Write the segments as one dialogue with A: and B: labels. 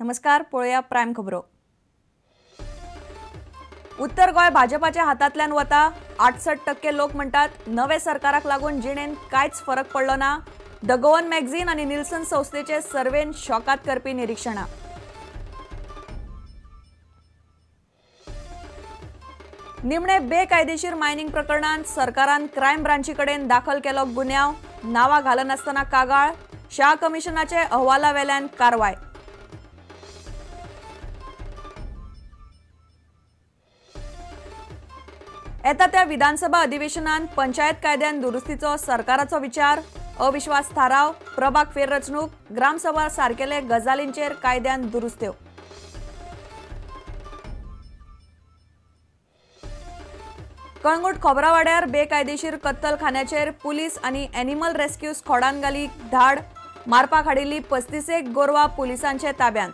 A: नमस्कार, पळया प्राइम खबरो। उत्तर गोय भाजपाच्या हातातल्यान वता। 68% लोक म्हणतात नवे सरकाराक लागून जिणेन कांयच फरक पडलो ना। द गोवन मॅगझीन आणि निल्सन संस्थेचे सर्वेन शॉकात करपी निरीक्षणा। निमणे बेकायदेशीर मायनिंग प्रकरणात सरकारान क्रायम ब्रांची कडेन दाखल केलो गुन्यांव। नावा घालनासतना कागाळ। शाह कमिशनाचे अहवाला वेल्यान कारवाय। येता त्या विधानसभा अधिवेशनात पंचायत कायद्यान दुरुस्तीचो सरकाराचो विचार। अविश्वास थाराव, प्रभाग फेररचणूक, ग्रामसभा सारकेले गजालींचेर कायद्यान दुरुस्त्यो। कळंगूट खोबरावाड्यार बेकायदेशीर कत्तलखान्याचेर पुलीस आणि एनिमल रेस्क्यू स्क्वॉडान घाली धाड। मारपाक हाडिल्ली 35 गोरवां पुलिसांचे ताब्यात।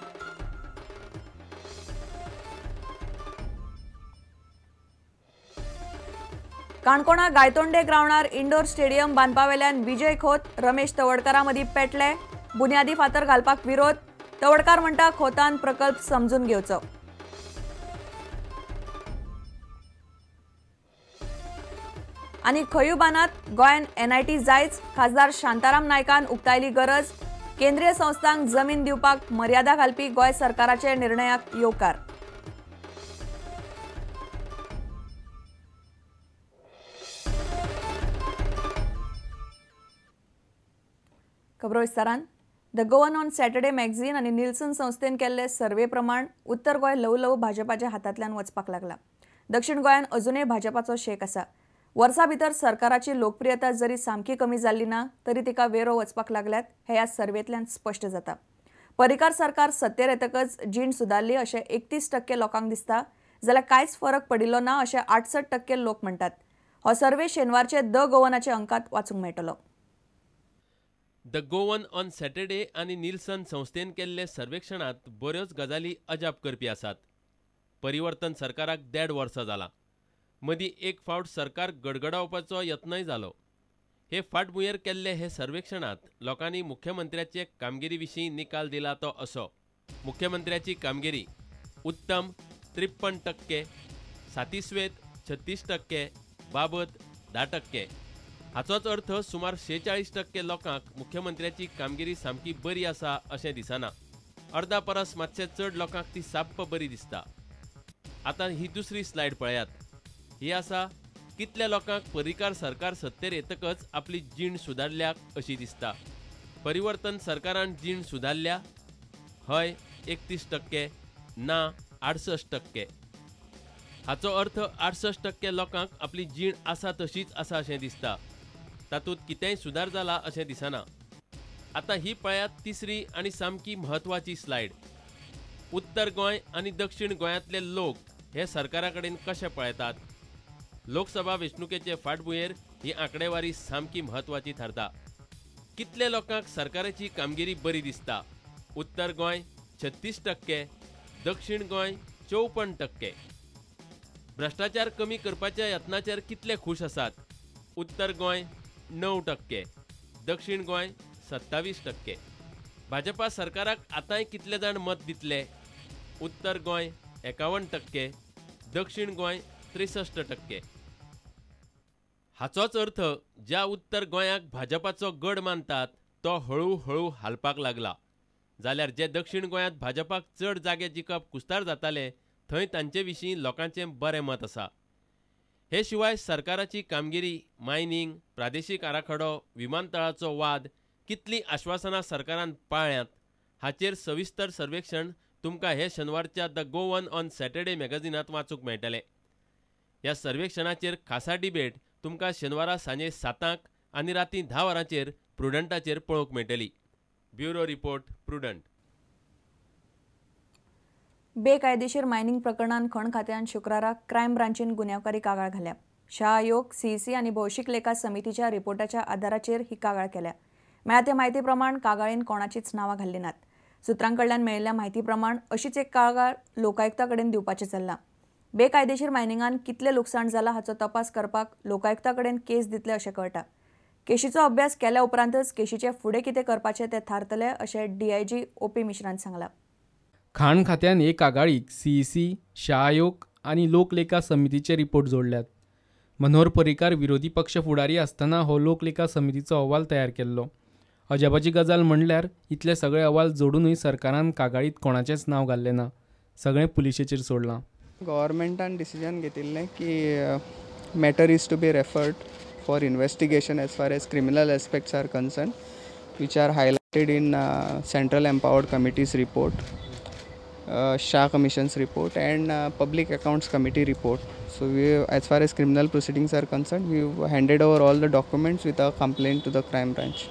A: काणकोणा गायतोंडे ग्राउंडार इंडोर स्टेडियम बांदपावेल्यान विजय खोत, रमेश तवडकारा मदीं पेटले। बुन्यादी फातर घालपाक विरोध। तवडकार म्हणटा खोतान प्रकल्प समजून घेवचो। आणि खयुबानात गोयन एनआयटी जायच। खासदार शांताराम नायकान उक्तायली गरज। केंद्रीय संस्थांक जमीन दिवपाक मर्यादा घालपी गोय सरकाराचे निर्णयाक येवकार। खबरो विस्तारान। The Goan on Saturday magazine आणि निल्सन संस्थेन केल्ले सर्वे प्रमाण उत्तर गोय ल्हव भाजपाच्या हातांतल्यान वचपाक लागला। दक्षिण गोंयान अजूनय भाजपाचो शेक आसा। वर्सा भितर सरकाराची लोकप्रियता जरी सामकी कमी जाल्ली ना तरी तिका वेरो वचपाक लागल्यात हे ह्या सर्वेंतल्यान स्पश्ट जाता। पर्रीकार सरकार सत्तेर येतकच जीण सुदारली अशें 31% लोकांक दिसता, जाल्यार कांयच फरक पडिल्लो ना अशें 68% लोक म्हणटात। हो सर्वे शेनवारचे द गोवनाचे अंकात वाचूंक मेळटलो।
B: द गोवन ऑन सॅटर्डे आणि निल्सन संस्थेन केल्ले सर्वेक्षणात बऱ्योच गजाली अजाप करपी आसात। परिवर्तन सरकाराक 1.5 वर्सां जाला। मदीं एक फावट सरकार गडगडावपाचो यत्नय जालो। हे फाटभुंयेर केल्ले हे सर्वेक्षणात लोकांनी मुख्यमंत्र्याचे कामगिरी विशीं निकाल दिला तो असो। मुख्यमंत्र्याची कामगिरी उत्तम 53%, सातिस्वेत 36%, बाबत 10%। हाचोच अर्थ सुमार 46% लोकांक मुख्यमंत्र्याची कामगिरी सामकी बरी आसा अशें दिसना। अर्धा परस मातशें चड लोकांक ती साप्प बरी दिसता। आतां ही दुसरी स्लायड पळयात। ही आसा कितल्या लोकांक पर्रीकार सरकार सत्तेर येतकच आपली जीण सुदारल्याक अशी दिसता। परिवर्तन सरकारान जीण सुदारल्या? हय 31%, ना 68%। हाचो अर्थ 68% लोकांक आपली जीण आसा तशीच आसा अशें दिसता। तातूंत कितेंय सुदार जाला अशें दिसना। आतां ही पळयात तिसरी आनी सामकी म्हत्वाची स्लायड। उत्तर गोंय आनी दक्षिण गोंयांतले लोक हे सरकारा कडेन कशें पळयतात। लोकसभा वेंचणुकेचे फाटभुंयेर ही आंकडेवारी सामकी म्हत्वाची थारता। कितले लोकांक सरकाराची कामगिरी बरी दिसता? उत्तर गोंय 36%, दक्षिण गोंय 54%। भ्रष्टाचार कमी करपाच्या यत्नाचेर कितले खूश आसात? उत्तर गोंय 9%, दक्षिण गोंय 27%। भाजपा सरकाराक आतांय कितले जाण मत दितले? उत्तर गोंय 51%, दक्षिण गोंय 63%। हाचोच अर्थ ज्या उत्तर गोंयाक भाजपाचो गड मानतात तो हळू हालपाक लागला। जाल्यार जे दक्षिण गोंयांत भाजपाक चड जागे जिखप कुस्तार जाताले थंय तांचे विशीं लोकांचें बरें मत आसा। हे शिवाय सरकाराची कामगिरी, मायनिंग, प्रादेशीक आराखडो, विमानतळाचो वाद, कितली आश्वासनां सरकारान पाळ्ळ्यांत हाचेर सविस्तर सर्वेक्षण तुमकां हे शेनवारच्या द गोवन ऑन सॅटर्डे मॅगझिनांत वाचूंक मेळटलें। ह्या सर्वेक्षणाचेर खासा डिबेट तुमकां शेनवारा सांजे 7 आनी रातीं 10 वरांचेर प्रुडंटाचेर पळोवंक मेळटली। Bureau report, prudent.
A: बेकायदेशीर मायनिंग प्रकरणात खण खात्यान शुक्राराक क्रायम ब्रांचीन गुन्यांवकारी कागाळ घाल्या। शाह आयोग, सीईसी आणि भौशीक लेखा समितीच्या रिपोर्टाच्या आधाराचेर ही कागाळ केल्या। मेळ्या त्या म्हायती प्रमाण कागाळीन कोणाचीच नांवां घाल्ली नात। सुत्रांकडल्यान मेळिल्ल्या म्हायती प्रमाण अशीच एक कागाळ लोकायुक्ता कडेन दिवपाचें चल्लां। बेकायदेशीर मायनिंगान कितले लुकसाण जाला हाचो तपास करपाक लोकायुक्ता कडेन केस दितले अशें कळटा। केशीचो अभ्यास केल्या उपरांतच केशीचे फुडें कितें करपाचें तें थारतले अशें डीआयजी ओपी मिश्रान सांगलां।
C: खाण खात्यान एक आघाडीक CEC, शाह आयोग आनी लोकलेखा समितीचे रिपोर्ट जोडल्यात. मनोहर पर्रीकार विरोधी पक्ष फुडारी आसतना हो लोकलेखा समितीचो अहवाल तयार केल्लो. अजापाची गजाल म्हणल्यार इतले सगळे अहवाल जोडूनय सरकारान कागाळीत कोणाचेंच नांव घाल्लें ना. सगळें पुलिशेचेर सोडलां.
D: गव्हर्मेंटान डिसिजन घेतिल्लें की matter is to be referred for investigation as far as criminal aspects are concern, which are highlighted in Central Empowered Committee's report, Shah Commission's report and Public Accounts Committee report. So we, as far as criminal proceedings are concerned, we've handed over all the documents with a complaint to the crime branch.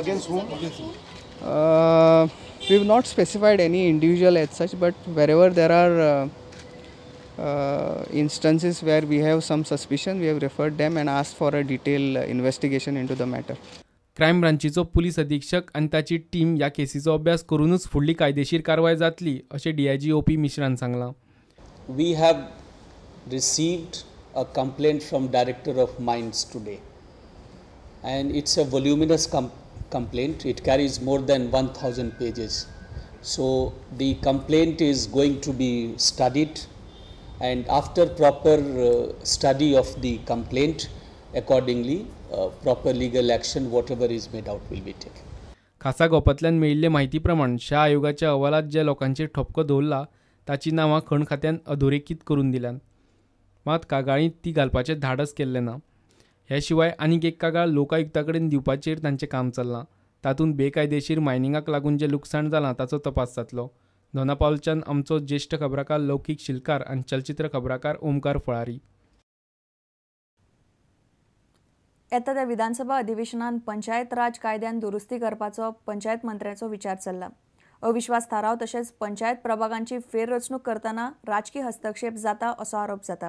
E: Against whom?
D: We've not specified any individual as such, but wherever there are instances where we have some suspicion, we have referred them and asked for a detailed investigation into the matter.
C: Crime ब्रांचीचो police अधीक्षक आनी ताची team ह्या केसीचो अभ्यास करूनच फुडली कायदेशीर कारवाय जातली अशें DIG OP मिश्रान सांगलां.
F: We have received a complaint from Director of Mines today, and it's a voluminous complaint. It carries more than 1,000 pages. So the complaint is going to be studied, and after proper study of the complaint, accordingly proper legal action whatever is made out will be taken.
C: खासा गोपांतल्यान मेळिल्ले म्हायती प्रमाण शाह आयोगाच्या अहवालात ज्या लोकांचेर ठपको दवरला ताची नांवां खण खात्यान अधोरेखीत करून दिल्यात. मात कागाळींत ती घालपाचें धाडस केल्लें ना. हे शिवाय आनीक एक कागाळ लोकायुक्ता कडेन दिवपाचेर तांचें काम चल्लां. तातूंत बेकायदेशीर मायनिंगाक लागून जें लुकसाण जालां ताचो तपास जातलो. दोनापावलच्यान आमचो ज्येश्ठ खबराकार लौकीक शिलकार आनी चलचित्र खबराकार ओमकार फळारी.
A: येता त्या विधानसभा अधिवेशनात पंचायत राज कायद्यान दुरुस्ती करपाचो पंचायत मंत्र्याचो विचार चल्ला. अविश्वास थाराव तशेंच पंचायत प्रभागांची फेररचणूक करतना राजकीय हस्तक्षेप जाता असो आरोप जाता.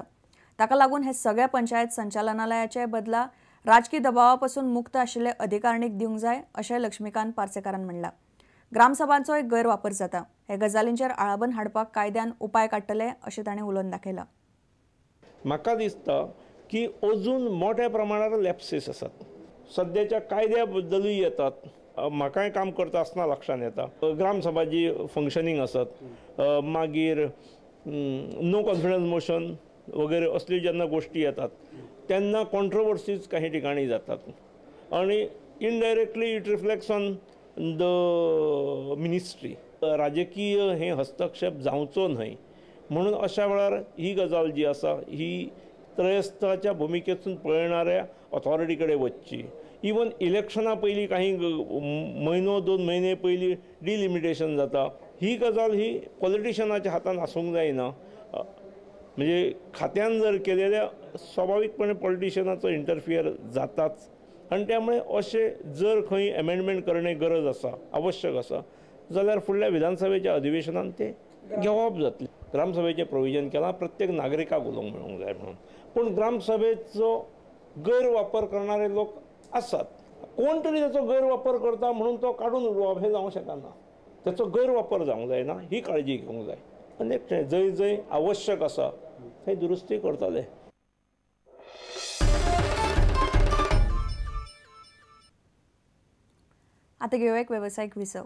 A: ताका लागून हे सगळ्या पंचायत संचालनालयाचे बदला राजकीय दबावा पासून मुक्त आशिल्ले अधिकारणीक दिवंक जाय अशें लक्ष्मीकांत पार्सेकारान म्हणलां. ग्रामसभांचो एक गैरवापर जाता. हे गजालींचेर आळाबंद हाडपाक कायद्यान उपाय काडटले अशें ताणें उलोवन दाखयलां.
G: म्हाका दिसता की अजून मोठ्या प्रमाणात लॅप्सीस आसात. सद्याच्या कायद्या बद्दलूय येतात. म्हाकाय काम करता आसतना लक्षांत येता ग्रामसभा जी फंक्शनींग आसत, मागीर नो कॉन्फिडन्स मोशन वगैरे असली जेन्ना गोष्टी येतात तेन्ना कॉन्ट्रोवर्सीज काही ठिकाणी जातात आणि indirectly it reflects on the ministry. राजकीय हे हस्तक्षेप जावचो न्हय म्हणून अशा वेळार ही गजाल जी आसा ही त्रयस्थाच्या भूमिकेतून पळयणाऱ्या ऑथॉरिटी कडेन वचची. इवन इलेक्शना पयलीं काही म्हयनो 2 म्हयने पयलीं डिलिमिटेशन जाता. ही गजाल ही पॉलिटिशनाच्या हातान आसूंक जायना. म्हणजे खात्यान जर केलें जाल्यार स्वाभाविकपणे पॉलिटिशनाचो इंटरफियर जाताच आनी त्यामुळे अशे जर खंय एमेंडमेंट करणे गरज आसा, आवश्यक आसा जाल्यार फुडल्या विधानसभेच्या अधिवेशनात ते घेवप जातले. ग्रामसभेचें प्रोविजन केलां प्रत्येक नागरिकाक उलोवंक मेळूंक जाय म्हणून. पूण ग्रामसभेचो गैरवापर करणारे लोक आसात. कोण तरी ताचो गैरवापर करता म्हणून तो काडून उडोवप हे जावंक शकना. ताचो गैरवापर जावंक जायना ही काळजी घेवंक जाय. आनी जंय जंय आवश्यक आसा थंय दुरुस्ती करतले.
A: आता घेऊया एक व्यावसायिक विसव.